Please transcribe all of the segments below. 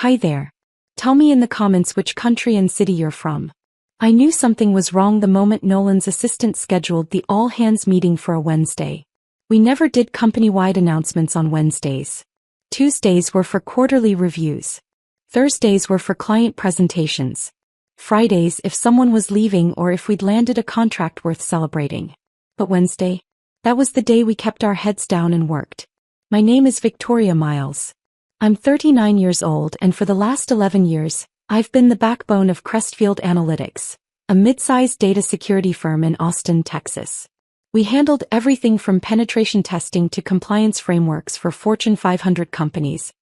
Hi there. Tell me in the comments which country and city you're from. I knew something was wrong the moment Nolan's assistant scheduled the all-hands meeting for a Wednesday. We never did company-wide announcements on Wednesdays. Tuesdays were for quarterly reviews. Thursdays were for client presentations. Fridays if someone was leaving or if we'd landed a contract worth celebrating. But Wednesday? That was the day we kept our heads down and worked. My name is Victoria Miles. I'm 39 years old and for the last 11 years, I've been the backbone of Crestfield Analytics, a mid-sized data security firm in Austin, Texas. We handled everything from penetration testing to compliance frameworks for Fortune 500 companies.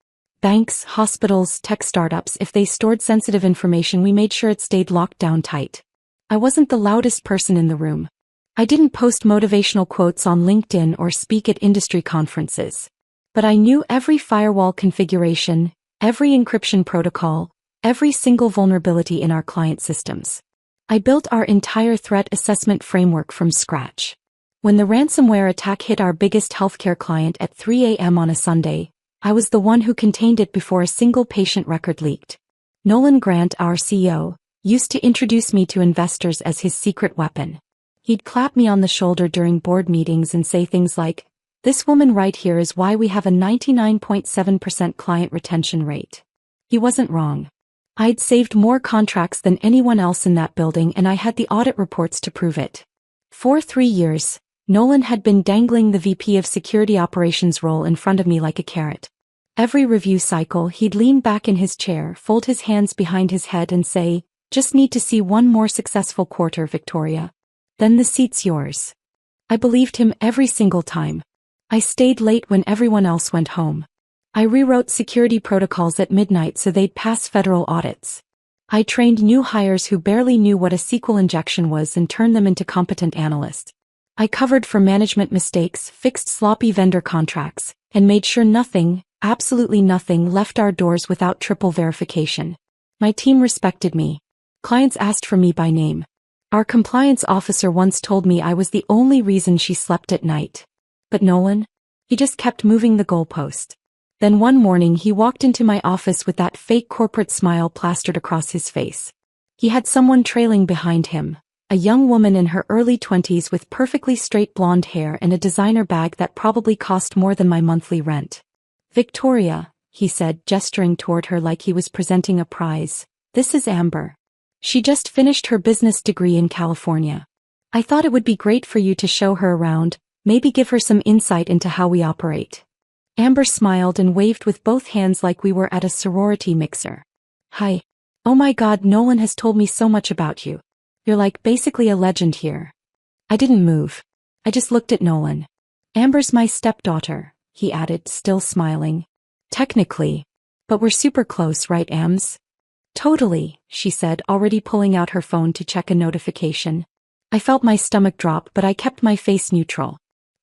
Banks, hospitals, tech startups. If they stored sensitive information, we made sure it stayed locked down tight. I wasn't the loudest person in the room. I didn't post motivational quotes on LinkedIn or speak at industry conferences. But I knew every firewall configuration, every encryption protocol, every single vulnerability in our client systems. I built our entire threat assessment framework from scratch. When the ransomware attack hit our biggest healthcare client at 3 a.m. on a Sunday, I was the one who contained it before a single patient record leaked. Nolan Grant, our CEO, used to introduce me to investors as his secret weapon. He'd clap me on the shoulder during board meetings and say things like, "This woman right here is why we have a 99.7% client retention rate." He wasn't wrong. I'd saved more contracts than anyone else in that building and I had the audit reports to prove it. For 3 years, Nolan had been dangling the VP of Security Operations role in front of me like a carrot. Every review cycle, he'd lean back in his chair, fold his hands behind his head and say, "Just need to see one more successful quarter, Victoria. Then the seat's yours." I believed him every single time. I stayed late when everyone else went home. I rewrote security protocols at midnight so they'd pass federal audits. I trained new hires who barely knew what a SQL injection was and turned them into competent analysts. I covered for management mistakes, fixed sloppy vendor contracts, and made sure nothing, absolutely nothing, left our doors without triple verification. My team respected me. Clients asked for me by name. Our compliance officer once told me I was the only reason she slept at night. But Nolan? He just kept moving the goalpost. Then one morning he walked into my office with that fake corporate smile plastered across his face. He had someone trailing behind him, a young woman in her early 20s with perfectly straight blonde hair and a designer bag that probably cost more than my monthly rent. "Victoria," he said, gesturing toward her like he was presenting a prize, "this is Amber. She just finished her business degree in California. I thought it would be great for you to show her around, maybe give her some insight into how we operate." Amber smiled and waved with both hands like we were at a sorority mixer. "Hi. Oh my God, Nolan has told me so much about you. You're like basically a legend here." I didn't move. I just looked at Nolan. "Amber's my stepdaughter," he added, still smiling. "Technically. But we're super close, right, Ams?" "Totally," she said, already pulling out her phone to check a notification. I felt my stomach drop, but I kept my face neutral.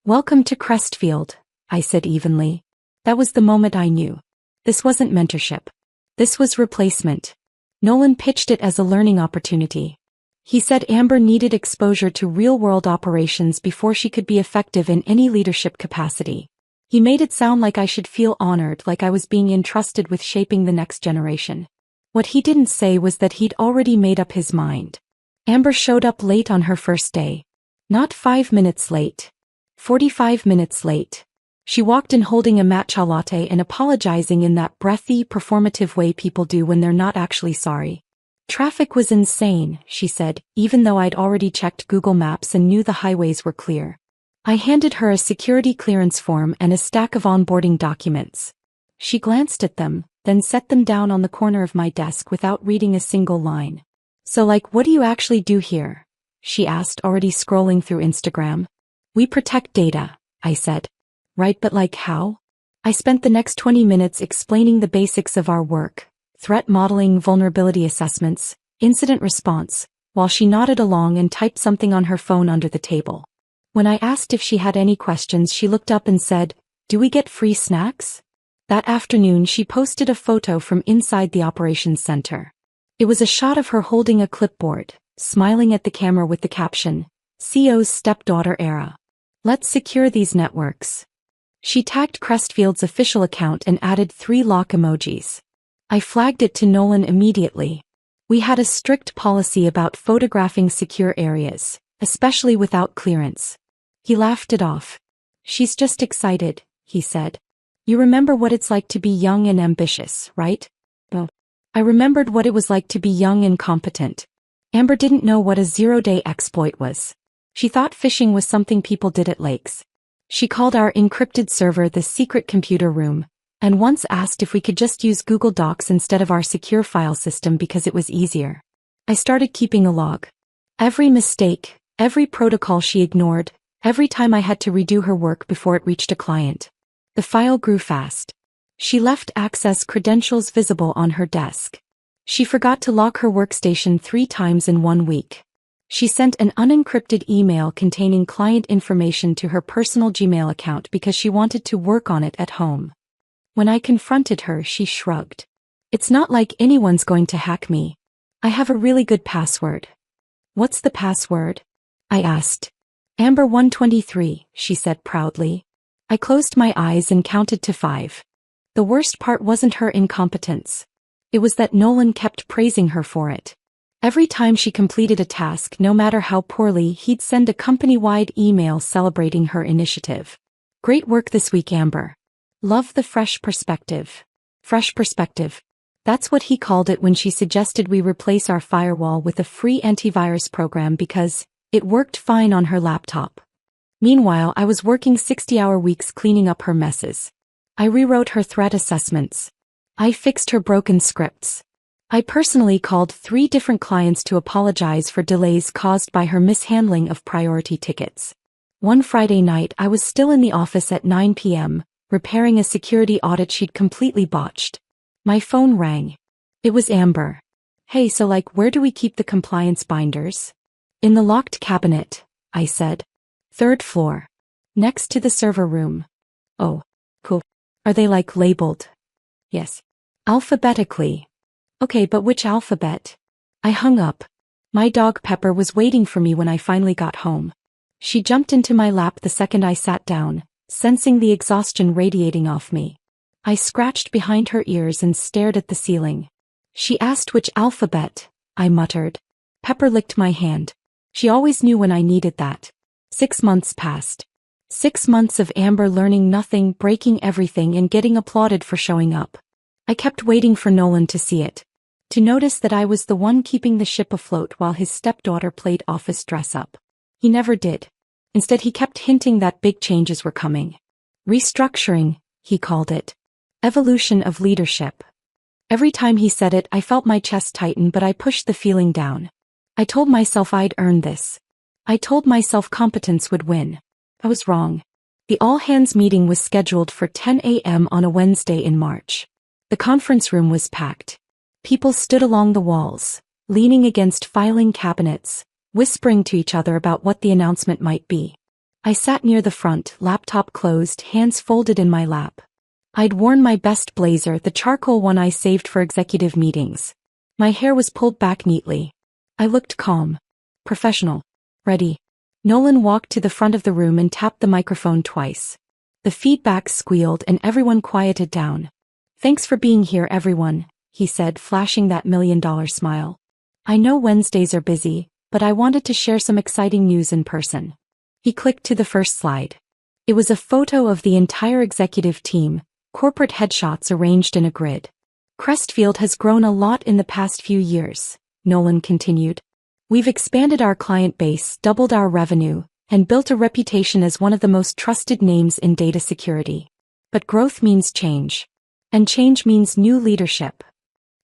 "Welcome to Crestfield," I said evenly. That was the moment I knew. This wasn't mentorship. This was replacement. Nolan pitched it as a learning opportunity. He said Amber needed exposure to real-world operations before she could be effective in any leadership capacity. He made it sound like I should feel honored, like I was being entrusted with shaping the next generation. What he didn't say was that he'd already made up his mind. Amber showed up late on her first day. Not 5 minutes late. 45 minutes late. She walked in holding a matcha latte and apologizing in that breathy, performative way people do when they're not actually sorry. "Traffic was insane," she said, even though I'd already checked Google Maps and knew the highways were clear. I handed her a security clearance form and a stack of onboarding documents. She glanced at them, then set them down on the corner of my desk without reading a single line. "So what do you actually do here?" she asked, already scrolling through Instagram. "We protect data," I said. "Right, but how?" I spent the next 20 minutes explaining the basics of our work. Threat modeling, vulnerability assessments, incident response, while she nodded along and typed something on her phone under the table. When I asked if she had any questions, she looked up and said, "Do we get free snacks?" That afternoon she posted a photo from inside the operations center. It was a shot of her holding a clipboard, smiling at the camera with the caption, "CO's stepdaughter era. Let's secure these networks." She tagged Crestfield's official account and added 3 lock emojis. I flagged it to Nolan immediately. We had a strict policy about photographing secure areas, especially without clearance. He laughed it off. She's just excited, he said. You remember what it's like to be young and ambitious, right? Oh. I remembered what it was like to be young and competent. Amber didn't know what a zero-day exploit was. She thought phishing was something people did at lakes. She called our encrypted server the secret computer room, and once asked if we could just use Google Docs instead of our secure file system because it was easier. I started keeping a log. Every mistake, every protocol she ignored, every time I had to redo her work before it reached a client. The file grew fast. She left access credentials visible on her desk. She forgot to lock her workstation 3 times in 1 week. She sent an unencrypted email containing client information to her personal Gmail account because she wanted to work on it at home. When I confronted her, she shrugged. It's not like anyone's going to hack me. I have a really good password. What's the password? I asked. Amber 123, she said proudly. I closed my eyes and counted to 5. The worst part wasn't her incompetence. It was that Nolan kept praising her for it. Every time she completed a task, no matter how poorly, he'd send a company-wide email celebrating her initiative. Great work this week, Amber. Love the fresh perspective. Fresh perspective. That's what he called it when she suggested we replace our firewall with a free antivirus program because it worked fine on her laptop. Meanwhile, I was working 60-hour weeks cleaning up her messes. I rewrote her threat assessments. I fixed her broken scripts. I personally called 3 different clients to apologize for delays caused by her mishandling of priority tickets. One Friday night, I was still in the office at 9 p.m., repairing a security audit she'd completely botched. My phone rang. It was Amber. Hey, so where do we keep the compliance binders? In the locked cabinet, I said. 3rd floor. Next to the server room. Oh, cool. Are they labeled? Yes. Alphabetically. Okay, but which alphabet? I hung up. My dog Pepper was waiting for me when I finally got home. She jumped into my lap the second I sat down, sensing the exhaustion radiating off me. I scratched behind her ears and stared at the ceiling. She asked which alphabet, I muttered. Pepper licked my hand. She always knew when I needed that. 6 months passed. 6 months of Amber learning nothing, breaking everything, and getting applauded for showing up. I kept waiting for Nolan to see it. To notice that I was the one keeping the ship afloat while his stepdaughter played office dress-up. He never did. Instead, he kept hinting that big changes were coming. Restructuring, he called it. Evolution of leadership. Every time he said it, I felt my chest tighten, but I pushed the feeling down. I told myself I'd earn this. I told myself competence would win. I was wrong. The all-hands meeting was scheduled for 10 a.m. on a Wednesday in March. The conference room was packed. People stood along the walls, leaning against filing cabinets, whispering to each other about what the announcement might be. I sat near the front, laptop closed, hands folded in my lap. I'd worn my best blazer, the charcoal one I saved for executive meetings. My hair was pulled back neatly. I looked calm, professional, ready. Nolan walked to the front of the room and tapped the microphone twice. The feedback squealed and everyone quieted down. Thanks for being here, everyone, he said, flashing that $1 million smile. I know Wednesdays are busy, but I wanted to share some exciting news in person. He clicked to the first slide. It was a photo of the entire executive team, corporate headshots arranged in a grid. Crestfield has grown a lot in the past few years, Nolan continued. We've expanded our client base, doubled our revenue, and built a reputation as one of the most trusted names in data security. But growth means change. And change means new leadership.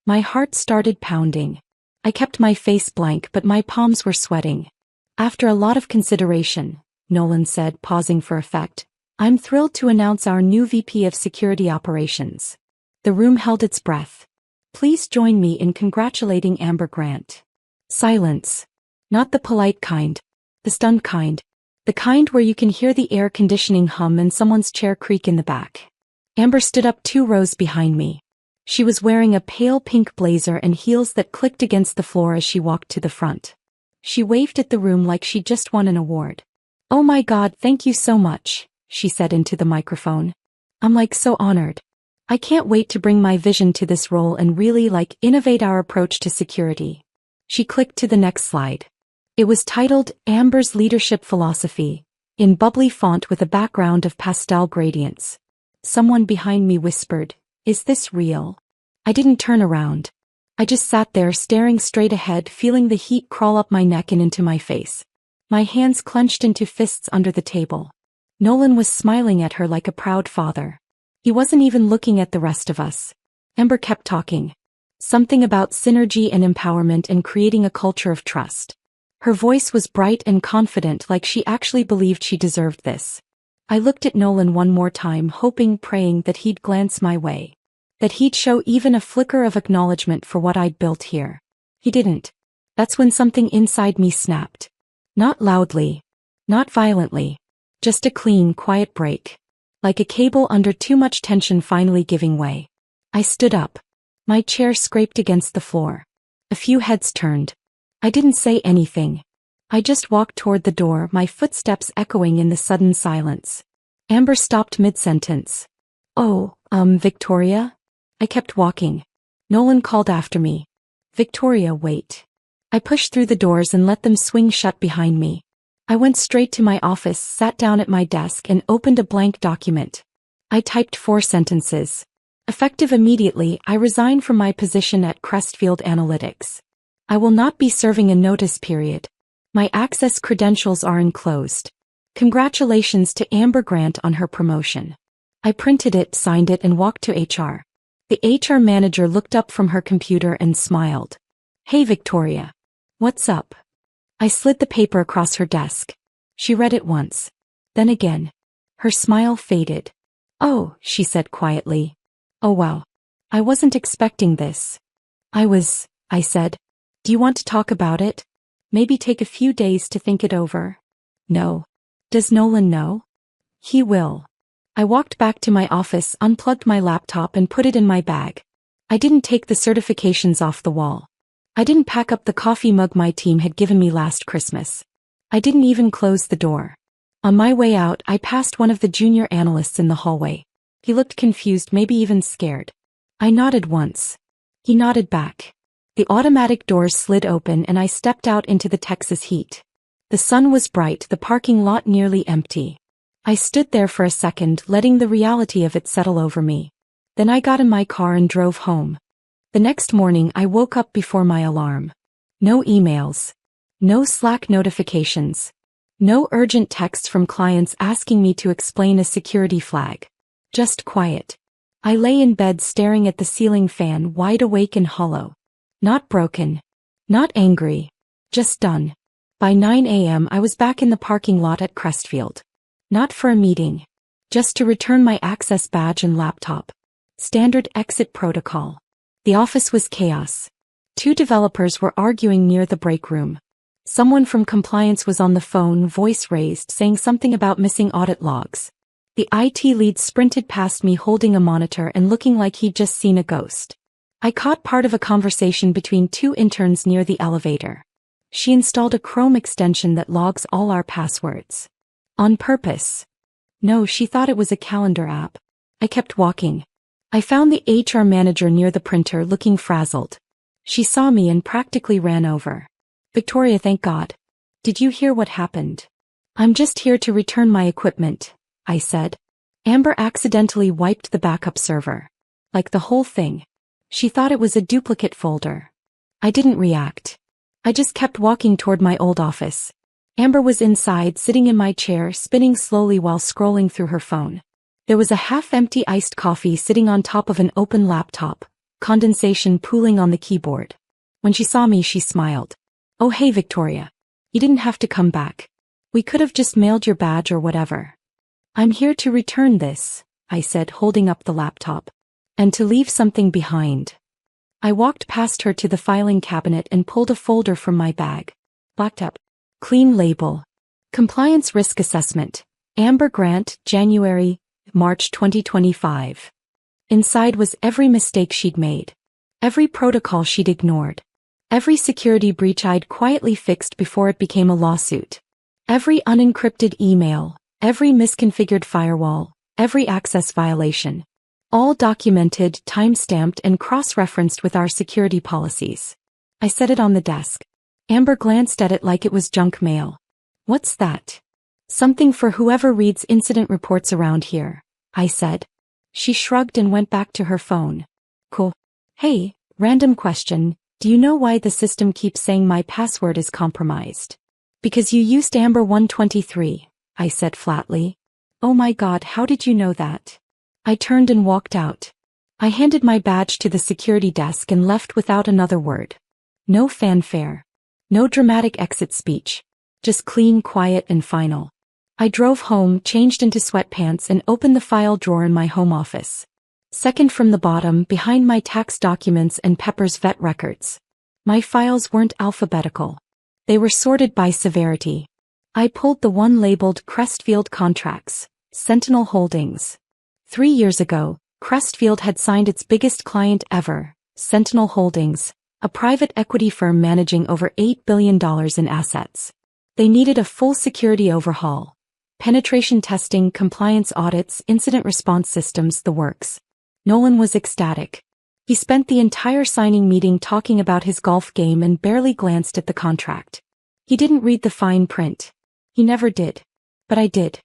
My heart started pounding. I kept my face blank, but my palms were sweating. After a lot of consideration, Nolan said, pausing for effect, I'm thrilled to announce our new VP of Security Operations. The room held its breath. Please join me in congratulating Amber Grant. Silence. Not the polite kind. The stunned kind. The kind where you can hear the air conditioning hum and someone's chair creak in the back. Amber stood up 2 rows behind me. She was wearing a pale pink blazer and heels that clicked against the floor as she walked to the front. She waved at the room like she'd just won an award. Oh my God, thank you so much, she said into the microphone. I'm so honored. I can't wait to bring my vision to this role and really innovate our approach to security. She clicked to the next slide. It was titled Amber's Leadership Philosophy, in bubbly font with a background of pastel gradients. Someone behind me whispered, "Is this real?" I didn't turn around. I just sat there staring straight ahead, feeling the heat crawl up my neck and into my face. My hands clenched into fists under the table. Nolan was smiling at her like a proud father. He wasn't even looking at the rest of us. Amber kept talking. Something about synergy and empowerment and creating a culture of trust. Her voice was bright and confident, like she actually believed she deserved this. I looked at Nolan one more time, hoping, praying that he'd glance my way. That he'd show even a flicker of acknowledgement for what I'd built here. He didn't. That's when something inside me snapped. Not loudly. Not violently. Just a clean, quiet break. Like a cable under too much tension finally giving way. I stood up. My chair scraped against the floor. A few heads turned. I didn't say anything. I just walked toward the door, my footsteps echoing in the sudden silence. Amber stopped mid-sentence. "Oh, Victoria?" I kept walking. Nolan called after me. "Victoria, wait." I pushed through the doors and let them swing shut behind me. I went straight to my office, sat down at my desk and opened a blank document. I typed 4 sentences. Effective immediately, I resigned from my position at Crestfield Analytics. I will not be serving a notice period. My access credentials are enclosed. Congratulations to Amber Grant on her promotion. I printed it, signed it, and walked to HR. The HR manager looked up from her computer and smiled. "Hey Victoria. What's up?" I slid the paper across her desk. She read it once. Then again. Her smile faded. "Oh," she said quietly. "Oh wow. I wasn't expecting this." I said. "Do you want to talk about it? Maybe take a few days to think it over?" "No." "Does Nolan know?" "He will." I walked back to my office, unplugged my laptop and put it in my bag. I didn't take the certifications off the wall. I didn't pack up the coffee mug my team had given me last Christmas. I didn't even close the door. On my way out, I passed one of the junior analysts in the hallway. He looked confused, maybe even scared. I nodded once. He nodded back. The automatic doors slid open and I stepped out into the Texas heat. The sun was bright, the parking lot nearly empty. I stood there for a second, letting the reality of it settle over me. Then I got in my car and drove home. The next morning I woke up before my alarm. No emails. No Slack notifications. No urgent texts from clients asking me to explain a security flag. Just quiet. I lay in bed staring at the ceiling fan, wide awake and hollow. Not broken. Not angry. Just done. By 9 a.m. I was back in the parking lot at Crestfield. Not for a meeting. Just to return my access badge and laptop. Standard exit protocol. The office was chaos. 2 developers were arguing near the break room. Someone from compliance was on the phone, voice raised, saying something about missing audit logs. The IT lead sprinted past me holding a monitor and looking like he'd just seen a ghost. I caught part of a conversation between 2 interns near the elevator. She installed a Chrome extension that logs all our passwords. On purpose. No, she thought it was a calendar app. I kept walking. I found the HR manager near the printer looking frazzled. She saw me and practically ran over. "Victoria, thank God. Did you hear what happened?" "I'm just here to return my equipment," I said. Amber accidentally wiped the backup server. Like the whole thing. She thought it was a duplicate folder. I didn't react. I just kept walking toward my old office. Amber was inside, sitting in my chair, spinning slowly while scrolling through her phone. There was a half-empty iced coffee sitting on top of an open laptop, condensation pooling on the keyboard. When she saw me, she smiled. "Oh hey Victoria. You didn't have to come back. We could have just mailed your badge or whatever." "I'm here to return this," I said, holding up the laptop. "And to leave something behind." I walked past her to the filing cabinet and pulled a folder from my bag. Blacked up. Clean label. Compliance Risk Assessment. Amber Grant, January, March 2025. Inside was every mistake she'd made. Every protocol she'd ignored. Every security breach I'd quietly fixed before it became a lawsuit. Every unencrypted email. Every misconfigured firewall. Every access violation. All documented, time-stamped and cross-referenced with our security policies. I set it on the desk. Amber glanced at it like it was junk mail. What's that? Something for whoever reads incident reports around here, I said. She shrugged and went back to her phone. Cool. Hey, random question, do you know why the system keeps saying my password is compromised? Because you used Amber 123, I said flatly. Oh my God, how did you know that? I turned and walked out. I handed my badge to the security desk and left without another word. No fanfare. No dramatic exit speech. Just clean, quiet, and final. I drove home, changed into sweatpants, and opened the file drawer in my home office. Second from the bottom, behind my tax documents and Pepper's vet records. My files weren't alphabetical. They were sorted by severity. I pulled the one labeled Crestfield Contracts, Sentinel Holdings. 3 years ago, Crestfield had signed its biggest client ever, Sentinel Holdings, a private equity firm managing over $8 billion in assets. They needed a full security overhaul. Penetration testing, compliance audits, incident response systems, the works. Nolan was ecstatic. He spent the entire signing meeting talking about his golf game and barely glanced at the contract. He didn't read the fine print. He never did. But I did.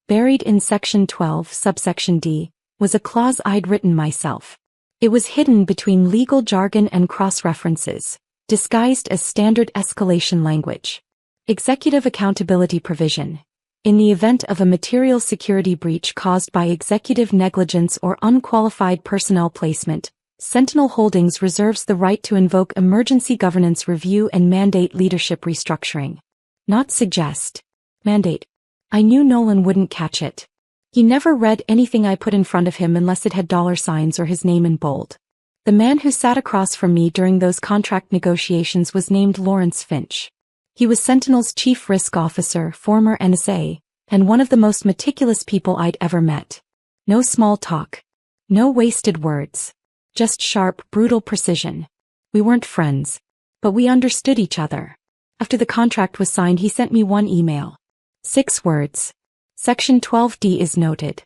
Buried in Section 12, subsection D, was a clause I'd written myself. It was hidden between legal jargon and cross-references, disguised as standard escalation language. Executive accountability provision. In the event of a material security breach caused by executive negligence or unqualified personnel placement, Sentinel Holdings reserves the right to invoke emergency governance review and mandate leadership restructuring. Not suggest. Mandate. I knew Nolan wouldn't catch it. He never read anything I put in front of him unless it had $signs or his name in bold. The man who sat across from me during those contract negotiations was named Lawrence Finch. He was Sentinel's chief risk officer, former NSA, and one of the most meticulous people I'd ever met. No small talk. No wasted words. Just sharp, brutal precision. We weren't friends. But we understood each other. After the contract was signed, he sent me one email. 6 words. Section 12D is noted.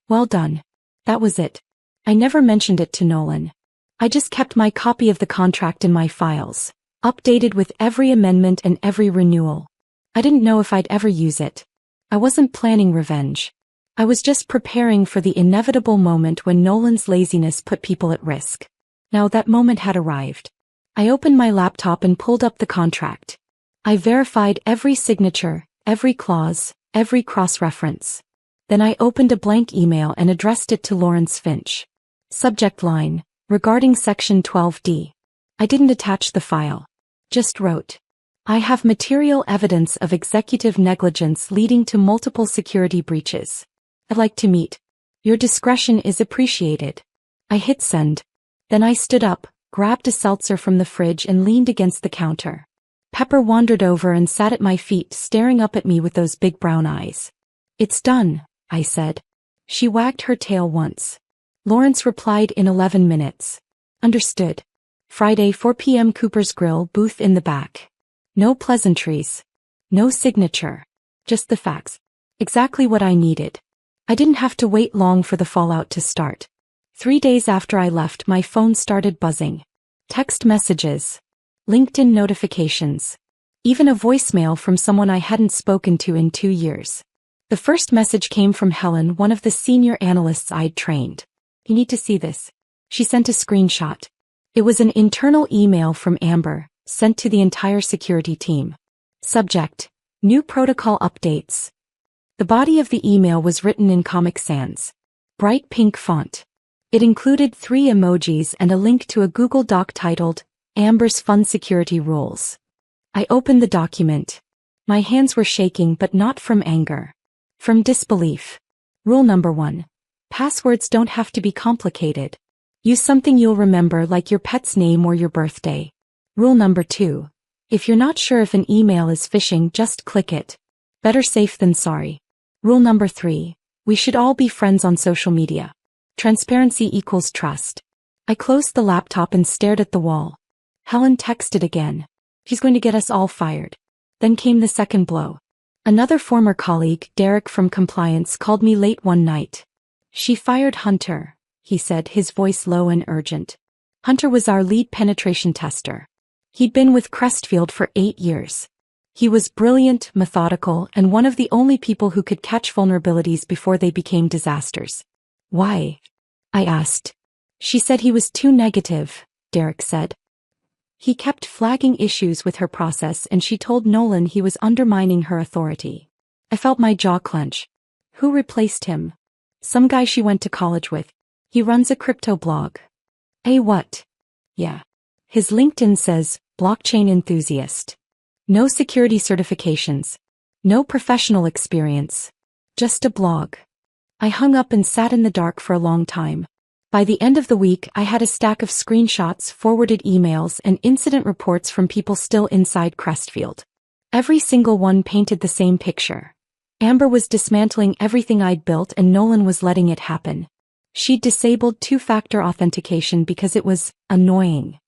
Well done. That was it. I never mentioned it to Nolan. I just kept my copy of the contract in my files, updated with every amendment and every renewal. I didn't know if I'd ever use it. I wasn't planning revenge. I was just preparing for the inevitable moment when Nolan's laziness put people at risk. Now that moment had arrived. I opened my laptop and pulled up the contract. I verified every signature, every clause, every cross-reference. Then I opened a blank email and addressed it to Lawrence Finch. Subject line, regarding Section 12D. I didn't attach the file. Just wrote. I have material evidence of executive negligence leading to multiple security breaches. I'd like to meet. Your discretion is appreciated. I hit send. Then I stood up, grabbed a seltzer from the fridge and leaned against the counter. Pepper wandered over and sat at my feet, staring up at me with those big brown eyes. It's done, I said. She wagged her tail once. Lawrence replied in 11 minutes. Understood. Friday 4 p.m. Cooper's Grill, booth in the back. No pleasantries. No signature. Just the facts. Exactly what I needed. I didn't have to wait long for the fallout to start. 3 days after I left, my phone started buzzing. Text messages. LinkedIn notifications. Even a voicemail from someone I hadn't spoken to in 2 years. The first message came from Helen, one of the senior analysts I'd trained. You need to see this. She sent a screenshot. It was an internal email from Amber, sent to the entire security team. Subject: New protocol updates. The body of the email was written in Comic Sans. Bright pink font. It included 3 emojis and a link to a Google Doc titled, Amber's Fun Security Rules. I opened the document. My hands were shaking, but not from anger. From disbelief. Rule number 1. Passwords don't have to be complicated. Use something you'll remember, like your pet's name or your birthday. Rule number 2. If you're not sure if an email is phishing, just click it. Better safe than sorry. Rule number 3. We should all be friends on social media. Transparency equals trust. I closed the laptop and stared at the wall. Helen texted again. She's going to get us all fired. Then came the second blow. Another former colleague, Derek from compliance, called me late one night. She fired Hunter. he said, his voice low and urgent. Hunter was our lead penetration tester. He'd been with Crestfield for 8 years. He was brilliant, methodical, and one of the only people who could catch vulnerabilities before they became disasters. Why? I asked. She said he was too negative, Derek said. He kept flagging issues with her process, and she told Nolan he was undermining her authority. I felt my jaw clench. Who replaced him? Some guy she went to college with. He runs a crypto blog. A what? Yeah. His LinkedIn says, blockchain enthusiast. No security certifications. No professional experience. Just a blog. I hung up and sat in the dark for a long time. By the end of the week, I had a stack of screenshots, forwarded emails, and incident reports from people still inside Crestfield. Every single one painted the same picture. Amber was dismantling everything I'd built, and Nolan was letting it happen. She'd disabled two-factor authentication because it was annoying.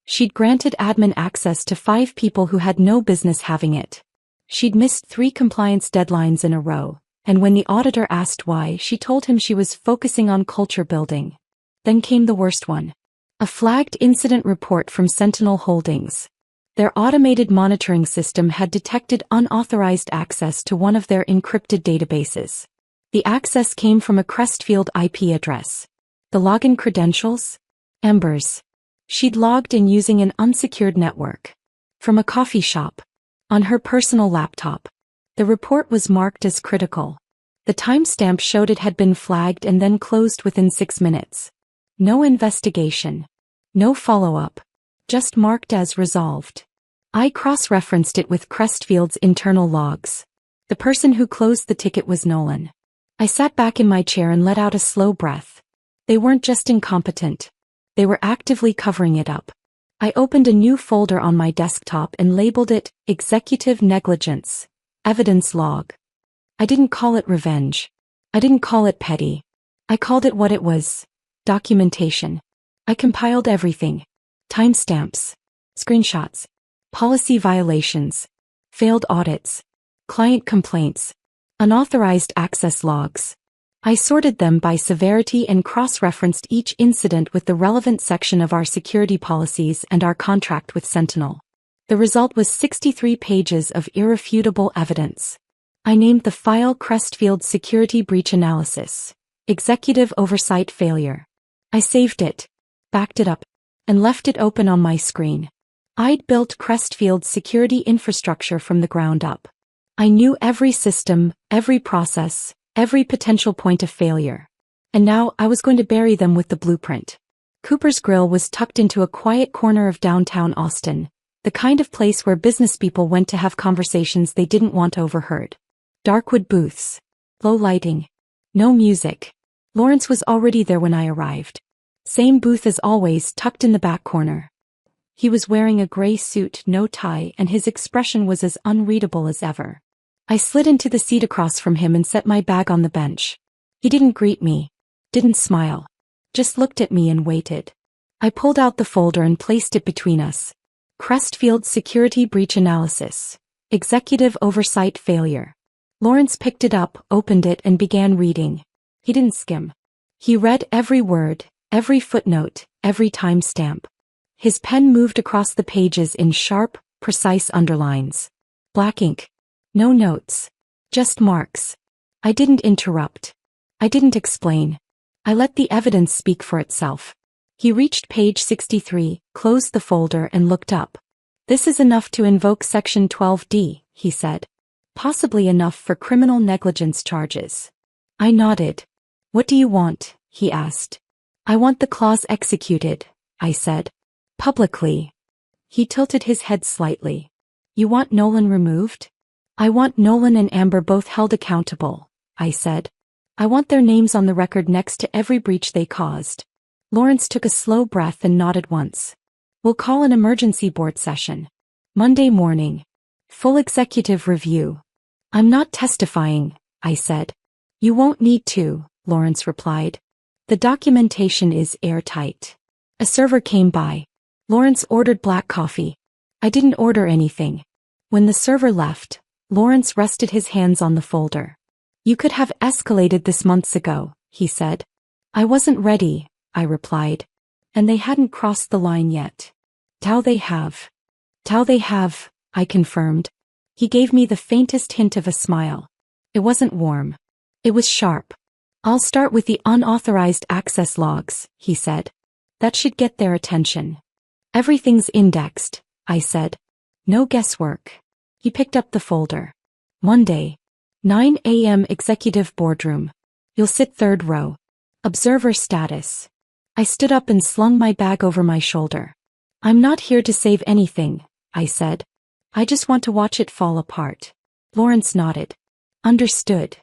She'd granted admin access to 5 people who had no business having it. She'd missed 3 compliance deadlines in a row, and when the auditor asked why, she told him she was focusing on culture building. Then came the worst one. A flagged incident report from Sentinel Holdings. Their automated monitoring system had detected unauthorized access to one of their encrypted databases. The access came from a Crestfield IP address. The login credentials? Amber's. She'd logged in using an unsecured network. From a coffee shop. On her personal laptop. The report was marked as critical. The timestamp showed it had been flagged and then closed within 6 minutes. No investigation. No follow-up. Just marked as resolved. I cross-referenced it with Crestfield's internal logs. The person who closed the ticket was Nolan. I sat back in my chair and let out a slow breath. They weren't just incompetent. They were actively covering it up. I opened a new folder on my desktop and labeled it Executive Negligence. Evidence Log. I didn't call it revenge. I didn't call it petty. I called it what it was. Documentation. I compiled everything. Timestamps. Screenshots. Policy violations. Failed audits. Client complaints. Unauthorized access logs. I sorted them by severity and cross-referenced each incident with the relevant section of our security policies and our contract with Sentinel. The result was 63 pages of irrefutable evidence. I named the file Crestfield Security Breach Analysis. Executive Oversight Failure. I saved it, backed it up, and left it open on my screen. I'd built Crestfield's security infrastructure from the ground up. I knew every system, every process, every potential point of failure. And now I was going to bury them with the blueprint. Cooper's Grill was tucked into a quiet corner of downtown Austin, the kind of place where businesspeople went to have conversations they didn't want overheard. Darkwood booths. Low lighting. No music. Lawrence was already there when I arrived. Same booth as always, tucked in the back corner. He was wearing a gray suit, no tie, and his expression was as unreadable as ever. I slid into the seat across from him and set my bag on the bench. He didn't greet me. Didn't smile. Just looked at me and waited. I pulled out the folder and placed it between us. Crestfield Security Breach Analysis. Executive Oversight Failure. Lawrence picked it up, opened it, and began reading. He didn't skim. He read every word, every footnote, every timestamp. His pen moved across the pages in sharp, precise underlines. Black ink. No notes. Just marks. I didn't interrupt. I didn't explain. I let the evidence speak for itself. He reached page 63, closed the folder, and looked up. This is enough to invoke Section 12D, he said. Possibly enough for criminal negligence charges. I nodded. What do you want? He asked. I want the clause executed, I said. Publicly. He tilted his head slightly. You want Nolan removed? I want Nolan and Amber both held accountable, I said. I want their names on the record next to every breach they caused. Lawrence took a slow breath and nodded once. We'll call an emergency board session. Monday morning. Full executive review. I'm not testifying, I said. You won't need to, Lawrence replied. The documentation is airtight. A server came by. Lawrence ordered black coffee. I didn't order anything. When the server left, Lawrence rested his hands on the folder. You could have escalated this months ago, he said. I wasn't ready, I replied. And they hadn't crossed the line yet. Tao they have, I confirmed. He gave me the faintest hint of a smile. It wasn't warm. It was sharp. I'll start with the unauthorized access logs, he said. That should get their attention. Everything's indexed, I said. No guesswork. He picked up the folder. Monday. 9 a.m. Executive Boardroom. You'll sit third row. Observer status. I stood up and slung my bag over my shoulder. I'm not here to save anything, I said. I just want to watch it fall apart. Lawrence nodded. Understood.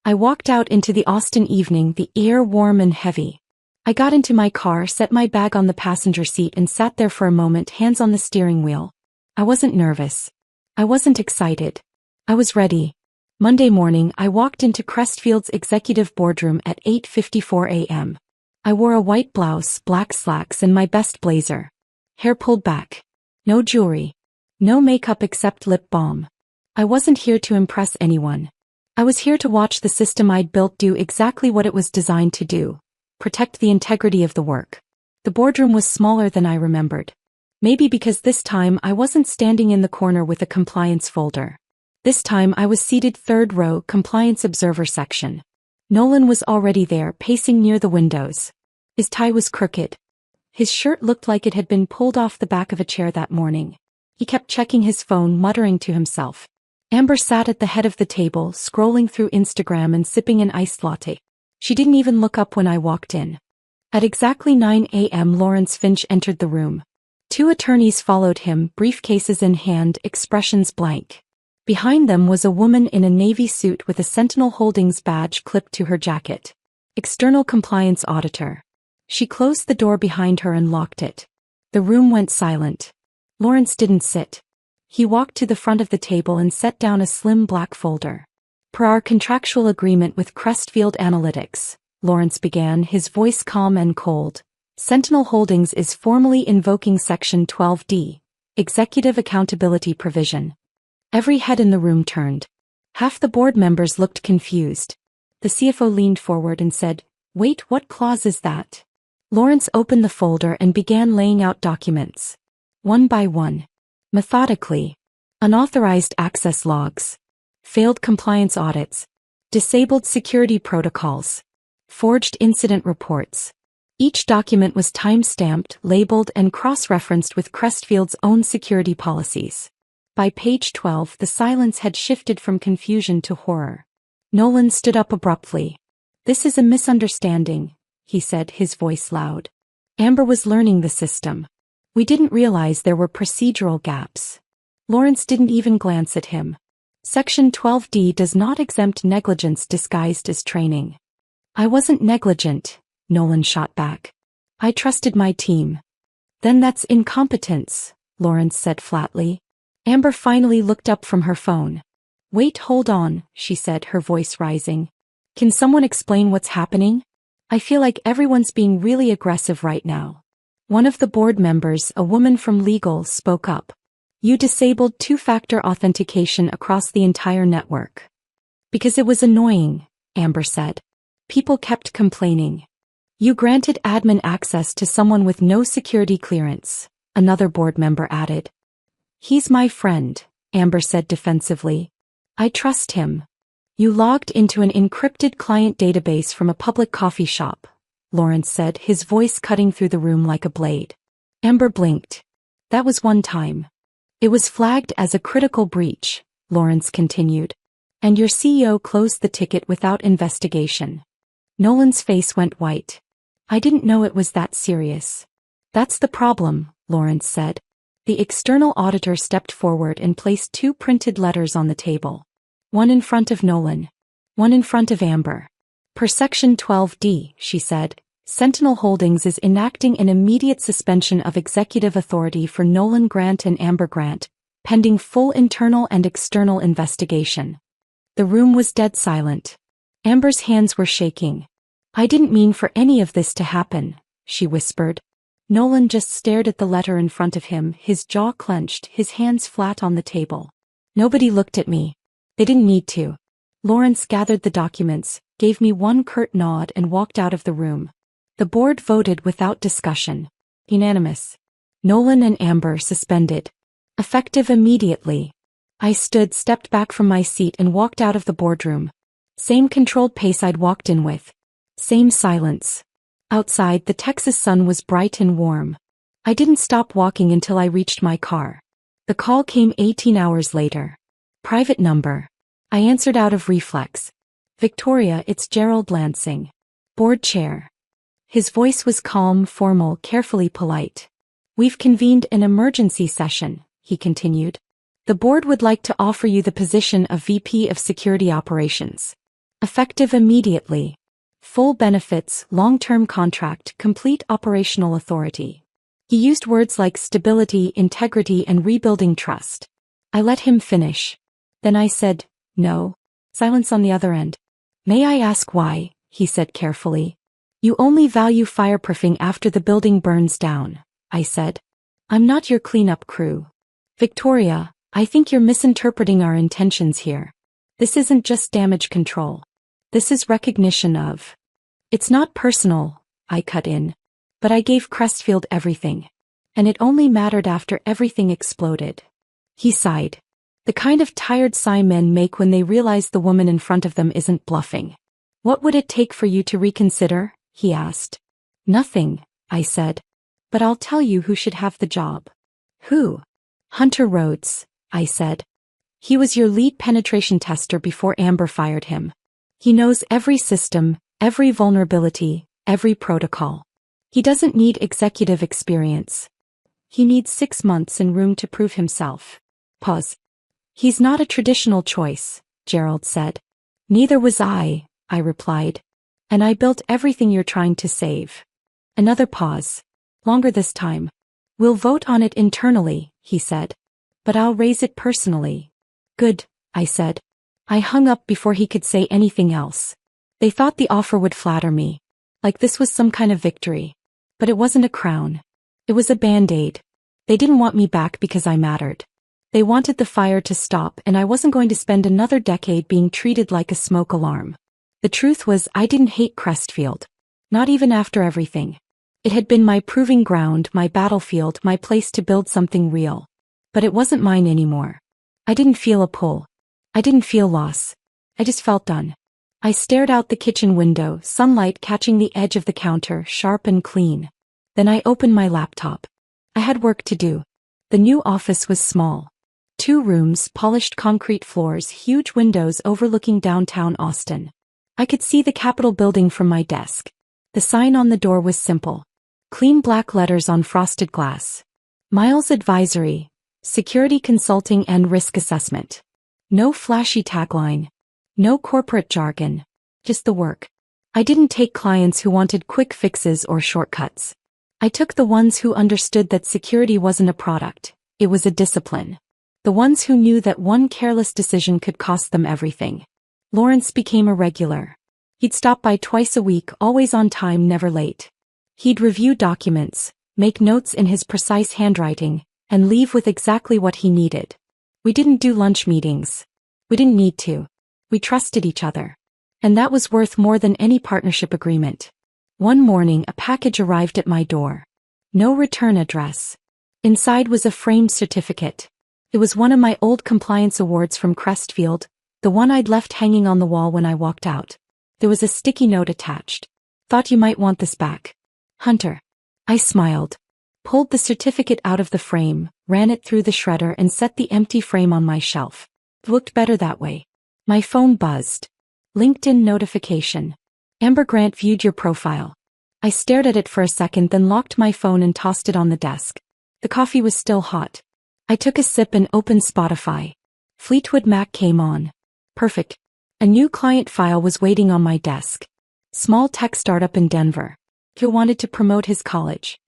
I walked out into the Austin evening, the air warm and heavy. I got into my car, set my bag on the passenger seat and sat there for a moment, hands on the steering wheel. I wasn't nervous. I wasn't excited. I was ready. Monday morning, I walked into Crestfield's executive boardroom at 8:54 a.m. I wore a white blouse, black slacks and my best blazer. Hair pulled back. No jewelry. No makeup except lip balm. I wasn't here to impress anyone. I was here to watch the system I'd built do exactly what it was designed to do. Protect the integrity of the work. The boardroom was smaller than I remembered. Maybe because this time I wasn't standing in the corner with a compliance folder. This time I was seated third row, compliance observer section. Nolan was already there, pacing near the windows. His tie was crooked. His shirt looked like it had been pulled off the back of a chair that morning. He kept checking his phone, muttering to himself. Amber sat at the head of the table, scrolling through Instagram and sipping an iced latte. She didn't even look up when I walked in. At exactly 9 a.m. Lawrence Finch entered the room. 2 attorneys followed him, briefcases in hand, expressions blank. Behind them was a woman in a navy suit with a Sentinel Holdings badge clipped to her jacket. External compliance auditor. She closed the door behind her and locked it. The room went silent. Lawrence didn't sit. He walked to the front of the table and set down a slim black folder. Per our contractual agreement with Crestfield Analytics, Lawrence began, his voice calm and cold. Sentinel Holdings is formally invoking Section 12D, Executive Accountability Provision. Every head in the room turned. Half the board members looked confused. The CFO leaned forward and said, "Wait, what clause is that?" Lawrence opened the folder and began laying out documents. One by one. Methodically. Unauthorized access logs. Failed compliance audits. Disabled security protocols. Forged incident reports. Each document was time-stamped, labeled, and cross-referenced with Crestfield's own security policies. By page 12, the silence had shifted from confusion to horror. Nolan stood up abruptly. "This is a misunderstanding," he said, his voice loud. Amber was learning the system. We didn't realize there were procedural gaps. Lawrence didn't even glance at him. Section 12D does not exempt negligence disguised as training. I wasn't negligent, Nolan shot back. I trusted my team. Then that's incompetence, Lawrence said flatly. Amber finally looked up from her phone. "Wait, hold on," she said, her voice rising. "Can someone explain what's happening? I feel like everyone's being really aggressive right now." One of the board members, a woman from legal, spoke up. "You disabled 2-factor authentication across the entire network." "Because it was annoying," Amber said. "People kept complaining." "You granted admin access to someone with no security clearance," another board member added. "He's my friend," Amber said defensively. "I trust him." "You logged into an encrypted client database from a public coffee shop," Lawrence said, his voice cutting through the room like a blade. Amber blinked. "That was one time. It was flagged as a critical breach," Lawrence continued. "And your CEO closed the ticket without investigation." Nolan's face went white. "I didn't know it was that serious." "That's the problem," Lawrence said. The external auditor stepped forward and placed 2 printed letters on the table. One in front of Nolan. One in front of Amber. "Per Section 12D, she said, Sentinel Holdings is enacting an immediate suspension of executive authority for Nolan Grant and Amber Grant, pending full internal and external investigation. The room was dead silent. Amber's hands were shaking. "I didn't mean for any of this to happen," she whispered. Nolan just stared at the letter in front of him, his jaw clenched, his hands flat on the table. "Nobody looked at me. They didn't need to." Lawrence gathered the documents, gave me one curt nod and walked out of the room. The board voted without discussion. Unanimous. Nolan and Amber suspended. Effective immediately. I stepped back from my seat and walked out of the boardroom. Same controlled pace I'd walked in with. Same silence. Outside, the Texas sun was bright and warm. I didn't stop walking until I reached my car. The call came 18 hours later. Private number. I answered out of reflex. Victoria, it's Gerald Lansing. Board chair. His voice was calm, formal, carefully polite. We've convened an emergency session, he continued. The board would like to offer you the position of VP of Security Operations. Effective immediately. Full benefits, long-term contract, complete operational authority. He used words like stability, integrity, and rebuilding trust. I let him finish. Then I said, no. Silence on the other end. May I ask why? He said carefully. You only value fireproofing after the building burns down, I said. I'm not your cleanup crew. Victoria, I think you're misinterpreting our intentions here. This isn't just damage control. This is recognition of. It's not personal, I cut in. But I gave Crestfield everything. And it only mattered after everything exploded. He sighed. The kind of tired sigh men make when they realize the woman in front of them isn't bluffing. What would it take for you to reconsider? He asked. Nothing, I said. But I'll tell you who should have the job. Who? Hunter Rhodes, I said. He was your lead penetration tester before Amber fired him. He knows every system, every vulnerability, every protocol. He doesn't need executive experience. He needs 6 months and room to prove himself. Pause. He's not a traditional choice, Gerald said. Neither was I replied. And I built everything you're trying to save. Another pause. Longer this time. We'll vote on it internally, he said. But I'll raise it personally. Good, I said. I hung up before he could say anything else. They thought the offer would flatter me. Like this was some kind of victory. But it wasn't a crown. It was a band-aid. They didn't want me back because I mattered. They wanted the fire to stop, and I wasn't going to spend another decade being treated like a smoke alarm. The truth was, I didn't hate Crestfield. Not even after everything. It had been my proving ground, my battlefield, my place to build something real. But it wasn't mine anymore. I didn't feel a pull. I didn't feel loss. I just felt done. I stared out the kitchen window, sunlight catching the edge of the counter, sharp and clean. Then I opened my laptop. I had work to do. The new office was small. 2 rooms, polished concrete floors, huge windows overlooking downtown Austin. I could see the Capitol building from my desk. The sign on the door was simple. Clean black letters on frosted glass. Miles Advisory, Security Consulting and Risk Assessment. No flashy tagline. No corporate jargon. Just the work. I didn't take clients who wanted quick fixes or shortcuts. I took the ones who understood that security wasn't a product, it was a discipline. The ones who knew that one careless decision could cost them everything. Lawrence became a regular. He'd stop by twice a week, always on time, never late. He'd review documents, make notes in his precise handwriting, and leave with exactly what he needed. We didn't do lunch meetings. We didn't need to. We trusted each other. And that was worth more than any partnership agreement. One morning, a package arrived at my door. No return address. Inside was a framed certificate. It was one of my old compliance awards from Crestfield, the one I'd left hanging on the wall when I walked out. There was a sticky note attached. Thought you might want this back. Hunter. I smiled. Pulled the certificate out of the frame, ran it through the shredder and set the empty frame on my shelf. It looked better that way. My phone buzzed. LinkedIn notification. Amber Grant viewed your profile. I stared at it for a second, then locked my phone and tossed it on the desk. The coffee was still hot. I took a sip and opened Spotify. Fleetwood Mac came on. Perfect. A new client file was waiting on my desk. Small tech startup in Denver. Who wanted to promote his college.